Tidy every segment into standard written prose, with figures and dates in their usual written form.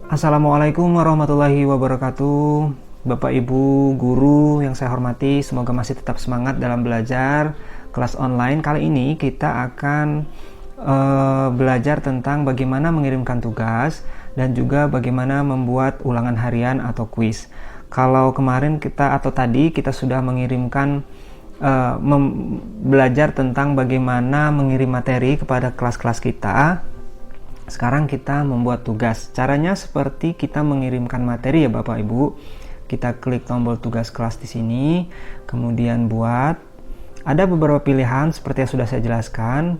Assalamualaikum warahmatullahi wabarakatuh. Bapak Ibu guru yang saya hormati, semoga masih tetap semangat dalam belajar kelas online. Kali ini kita akan belajar tentang bagaimana mengirimkan tugas dan juga bagaimana membuat ulangan harian atau kuis. Kalau kemarin tadi kita sudah mengirimkan belajar tentang bagaimana mengirim materi kepada kelas-kelas kita. Sekarang kita membuat tugas. Caranya seperti kita mengirimkan materi ya Bapak Ibu. Kita klik tombol tugas kelas di sini, kemudian buat. Ada beberapa pilihan seperti yang sudah saya jelaskan.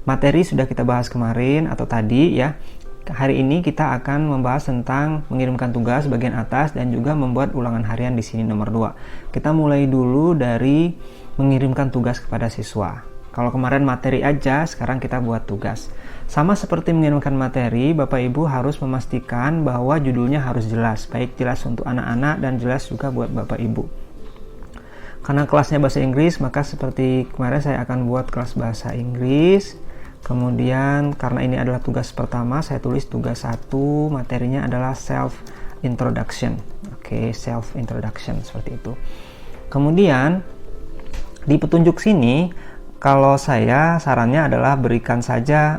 Materi sudah kita bahas kemarin atau tadi ya. Hari ini kita akan membahas tentang mengirimkan tugas bagian atas dan juga membuat ulangan harian di sini nomor 2. Kita mulai dulu dari mengirimkan tugas kepada siswa. Kalau kemarin materi aja, sekarang kita buat tugas. Sama seperti mengirimkan materi, Bapak Ibu harus memastikan bahwa judulnya harus jelas, baik jelas untuk anak-anak dan jelas juga buat Bapak Ibu. Karena kelasnya bahasa Inggris, maka seperti kemarin saya akan buat kelas bahasa Inggris. Kemudian karena ini adalah tugas pertama, saya tulis tugas 1, materinya adalah self introduction. Oke, self introduction seperti itu. Kemudian di petunjuk sini, kalau saya sarannya adalah berikan saja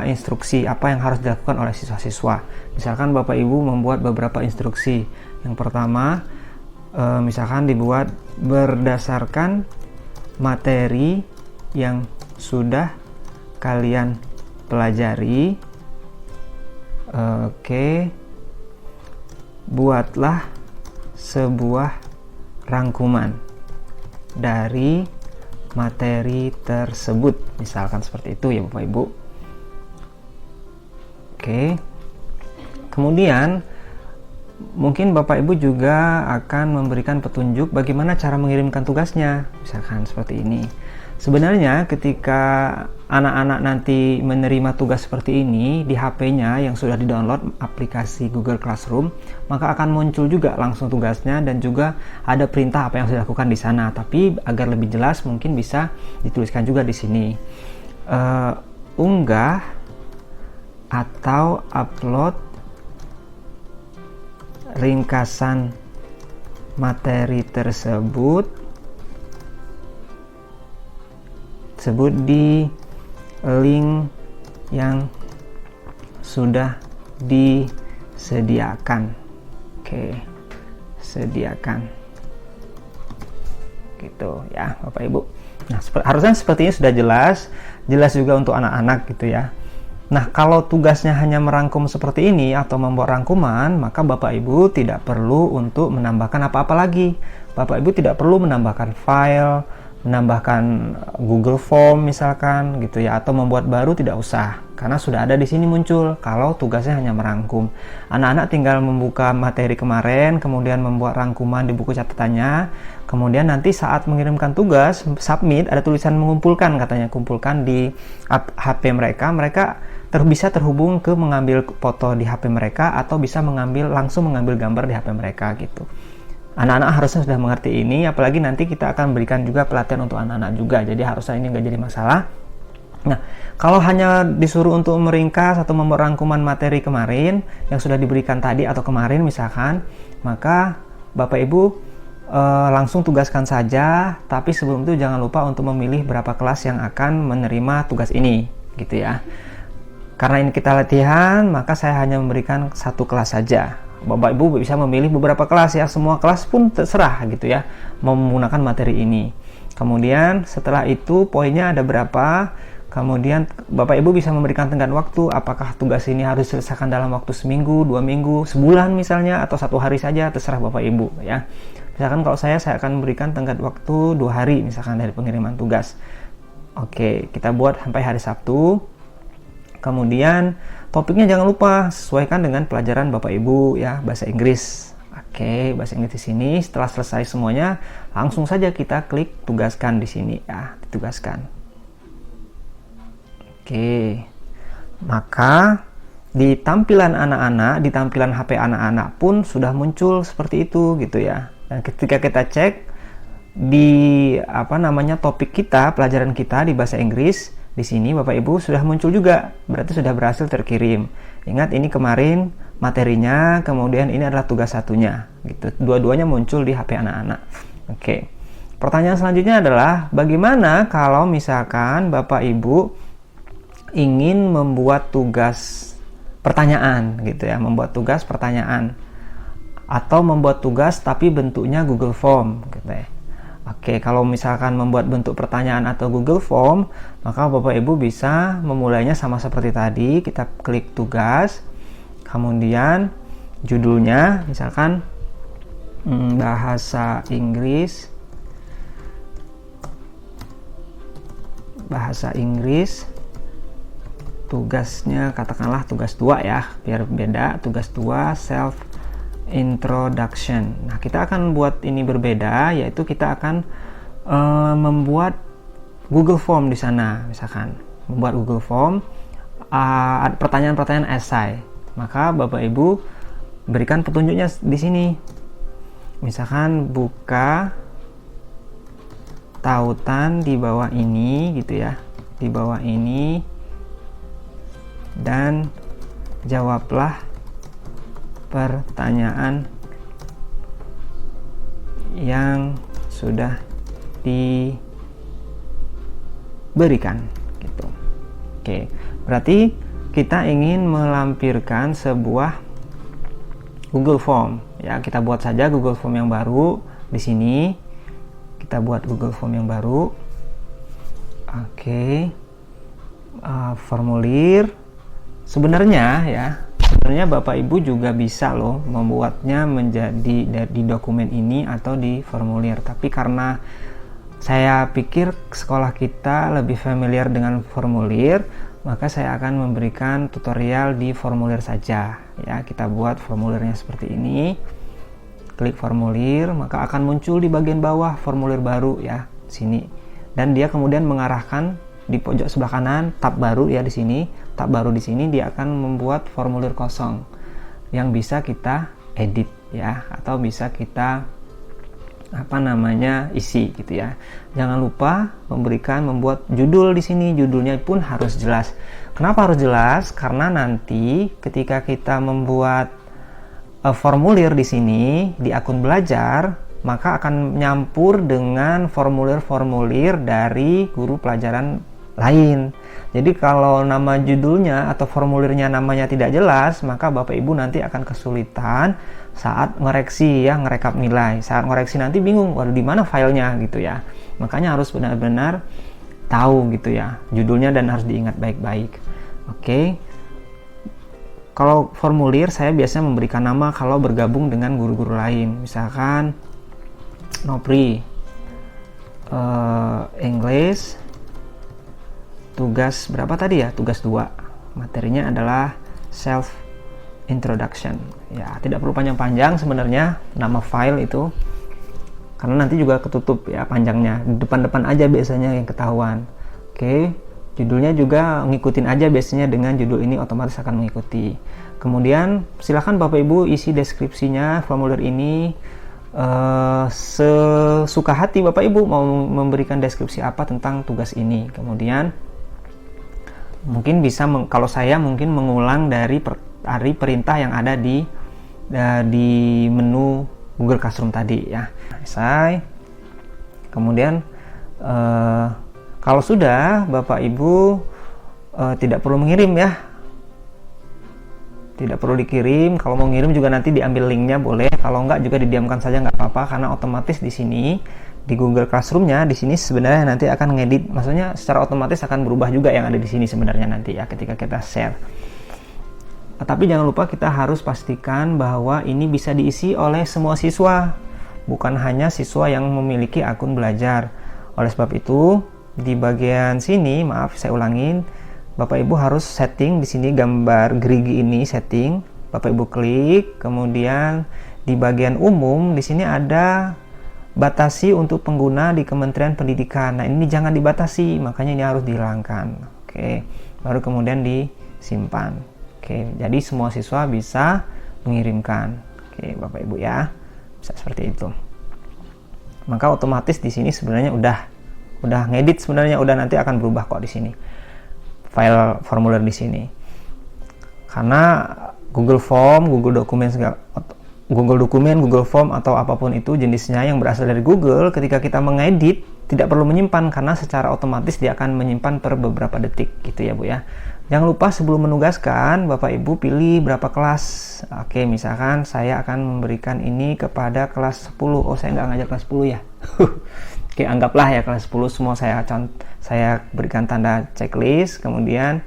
instruksi apa yang harus dilakukan oleh siswa-siswa. Misalkan Bapak Ibu membuat beberapa instruksi. Yang pertama, misalkan dibuat berdasarkan materi yang sudah kalian pelajari. Oke. Buatlah sebuah rangkuman dari materi tersebut, misalkan seperti itu ya Bapak Ibu. Oke. Kemudian mungkin Bapak Ibu juga akan memberikan petunjuk bagaimana cara mengirimkan tugasnya, misalkan seperti ini. Sebenarnya ketika anak-anak nanti menerima tugas seperti ini di HP-nya yang sudah di-download aplikasi Google Classroom, maka akan muncul juga langsung tugasnya dan juga ada perintah apa yang harus dilakukan di sana. Tapi agar lebih jelas mungkin bisa dituliskan juga di sini. Unggah atau upload ringkasan materi tersebut di link yang sudah disediakan. Oke, sediakan gitu ya Bapak Ibu. Nah, harusnya sepertinya sudah jelas juga untuk anak-anak gitu ya. Nah, kalau tugasnya hanya merangkum seperti ini atau membuat rangkuman, maka Bapak Ibu tidak perlu untuk menambahkan apa-apa lagi. Bapak Ibu tidak perlu menambahkan file, menambahkan Google Form misalkan gitu ya, atau membuat baru, tidak usah, karena sudah ada di sini muncul kalau tugasnya hanya merangkum. Anak-anak tinggal membuka materi kemarin, kemudian membuat rangkuman di buku catatannya, kemudian nanti saat mengirimkan tugas, submit, ada tulisan mengumpulkan, katanya kumpulkan di HP mereka bisa terhubung ke mengambil foto di HP mereka atau bisa langsung mengambil gambar di HP mereka gitu. Anak-anak harusnya sudah mengerti ini, apalagi nanti kita akan berikan juga pelatihan untuk anak-anak juga, jadi harusnya ini nggak jadi masalah. Nah, kalau hanya disuruh untuk meringkas atau membuat rangkuman materi kemarin yang sudah diberikan tadi atau kemarin misalkan, maka Bapak Ibu langsung tugaskan saja, tapi sebelum itu jangan lupa untuk memilih berapa kelas yang akan menerima tugas ini, gitu ya. Karena ini kita latihan, maka saya hanya memberikan satu kelas saja. Bapak Ibu bisa memilih beberapa kelas ya, semua kelas pun terserah gitu ya, mau menggunakan materi ini. Kemudian setelah itu poinnya ada berapa, kemudian Bapak Ibu bisa memberikan tenggat waktu, apakah tugas ini harus diselesaikan dalam waktu seminggu, 2 minggu, sebulan misalnya, atau 1 hari saja, terserah Bapak Ibu ya. Misalkan kalau saya akan memberikan tenggat waktu 2 hari misalkan dari pengiriman tugas. Oke, kita buat sampai hari Sabtu. Kemudian topiknya jangan lupa sesuaikan dengan pelajaran Bapak Ibu ya, bahasa Inggris. Oke, bahasa Inggris di sini. Setelah selesai semuanya, langsung saja kita klik tugaskan di sini ya, ditugaskan. Oke. Maka di tampilan anak-anak, di tampilan HP anak-anak pun sudah muncul seperti itu gitu ya. Dan ketika kita cek di topik kita, pelajaran kita di bahasa Inggris, di sini Bapak Ibu sudah muncul juga, berarti sudah berhasil terkirim. Ingat ini kemarin materinya, kemudian ini adalah tugas satunya gitu. Dua-duanya muncul di HP anak-anak. Oke. Pertanyaan selanjutnya adalah bagaimana kalau misalkan Bapak Ibu ingin membuat tugas pertanyaan gitu ya, membuat tugas pertanyaan atau membuat tugas tapi bentuknya Google Form gitu ya. Oke, kalau misalkan membuat bentuk pertanyaan atau Google Form, maka Bapak Ibu bisa memulainya sama seperti tadi. Kita klik tugas, kemudian judulnya misalkan bahasa Inggris, tugasnya katakanlah tugas 2 ya, biar beda. Tugas 2 self introduction. Nah, kita akan buat ini berbeda, yaitu kita akan membuat Google Form di sana, misalkan membuat Google Form pertanyaan-pertanyaan esai. Maka Bapak Ibu berikan petunjuknya di sini. Misalkan buka tautan di bawah ini gitu ya, di bawah ini, dan jawablah pertanyaan yang sudah diberikan gitu. Oke, berarti kita ingin melampirkan sebuah Google Form ya. Kita buat saja Google Form yang baru di sini. Kita buat Google Form yang baru. Oke. Formulir. Sebenarnya Bapak Ibu juga bisa loh membuatnya menjadi di dokumen ini atau di formulir. Tapi karena saya pikir sekolah kita lebih familiar dengan formulir, maka saya akan memberikan tutorial di formulir saja ya. Kita buat formulirnya seperti ini. Klik formulir, maka akan muncul di bagian bawah formulir baru ya, sini. Dan dia kemudian mengarahkan di pojok sebelah kanan tab baru ya, di sini tab baru. Di sini dia akan membuat formulir kosong yang bisa kita edit ya, atau bisa kita isi gitu ya. Jangan lupa membuat judul di sini. Judulnya pun harus jelas. Kenapa harus jelas? Karena nanti ketika kita membuat formulir di sini di akun belajar, maka akan nyampur dengan formulir-formulir dari guru pelajaran lain. Jadi kalau nama judulnya atau formulirnya namanya tidak jelas, maka Bapak Ibu nanti akan kesulitan saat ngoreksi ya, ngerekap nilai. Saat ngoreksi nanti bingung, waduh di mana filenya gitu ya. Makanya harus benar-benar tahu gitu ya judulnya, dan harus diingat baik-baik. Oke. Kalau formulir saya biasanya memberikan nama kalau bergabung dengan guru-guru lain. Misalkan Nopri English tugas berapa tadi ya? Tugas 2. Materinya adalah self introduction. Ya, tidak perlu panjang-panjang sebenarnya nama file itu. Karena nanti juga ketutup ya panjangnya. Depan-depan aja biasanya yang ketahuan. Oke. Judulnya juga ngikutin aja biasanya, dengan judul ini otomatis akan mengikuti. Kemudian silakan Bapak Ibu isi deskripsinya formulir ini sesuka hati Bapak Ibu mau memberikan deskripsi apa tentang tugas ini. Kemudian mungkin bisa kalau saya mungkin mengulang dari perintah yang ada di menu Google Classroom tadi ya. Selesai. Kemudian kalau sudah Bapak Ibu tidak perlu mengirim ya, tidak perlu dikirim. Kalau mau ngirim juga nanti diambil linknya boleh. Kalau enggak juga didiamkan saja nggak apa-apa, karena otomatis di sini di Google Classroom-nya di sini sebenarnya nanti akan ngedit, maksudnya secara otomatis akan berubah juga yang ada di sini sebenarnya nanti ya ketika kita share. Tapi jangan lupa kita harus pastikan bahwa ini bisa diisi oleh semua siswa, bukan hanya siswa yang memiliki akun belajar. Oleh sebab itu di bagian sini, maaf saya ulangin, Bapak Ibu harus setting di sini gambar gerigi ini, setting. Bapak Ibu klik, kemudian di bagian umum di sini ada batasi untuk pengguna di Kementerian Pendidikan. Nah, ini jangan dibatasi, makanya ini harus dihilangkan. Oke, baru kemudian disimpan. Oke, jadi semua siswa bisa mengirimkan. Oke, Bapak Ibu ya, bisa seperti itu. Maka otomatis di sini sebenarnya udah ngedit, sebenarnya udah nanti akan berubah kok di sini file formulir di sini. Karena Google Form, Google Dokumen, Google Form atau apapun itu jenisnya yang berasal dari Google, ketika kita mengedit tidak perlu menyimpan karena secara otomatis dia akan menyimpan per beberapa detik gitu ya Bu ya. Jangan lupa sebelum menugaskan Bapak Ibu pilih berapa kelas. Oke, misalkan saya akan memberikan ini kepada kelas 10. Oh, saya nggak ngajar kelas 10 ya. Oke, anggaplah ya kelas 10 semua saya berikan tanda checklist, kemudian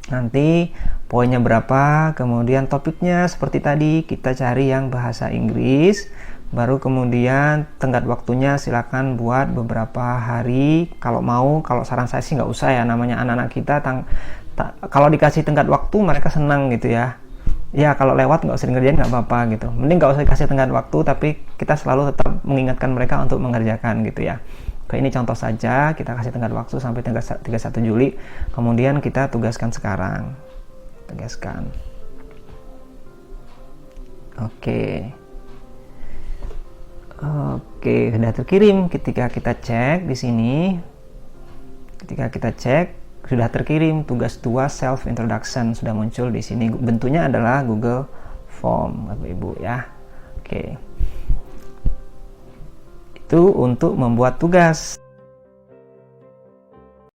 nanti poinnya berapa, kemudian topiknya seperti tadi kita cari yang bahasa Inggris, baru kemudian tenggat waktunya silakan buat beberapa hari kalau mau. Kalau saran saya sih nggak usah ya, namanya anak-anak kita kalau dikasih tenggat waktu mereka senang gitu ya. Ya kalau lewat nggak usah ngerjain nggak apa-apa gitu, mending nggak usah dikasih tenggat waktu tapi kita selalu tetap mengingatkan mereka untuk mengerjakan gitu ya. Oke, ini contoh saja, kita kasih tenggat waktu sampai 31 Juli, kemudian kita tugaskan sekarang. Tugaskan. Oke. Oke, sudah terkirim. Ketika kita cek di sini, ketika kita cek sudah terkirim tugas 2 self introduction, sudah muncul di sini. Bentuknya adalah Google Form, Bapak Ibu ya. Oke. Itu untuk membuat tugas.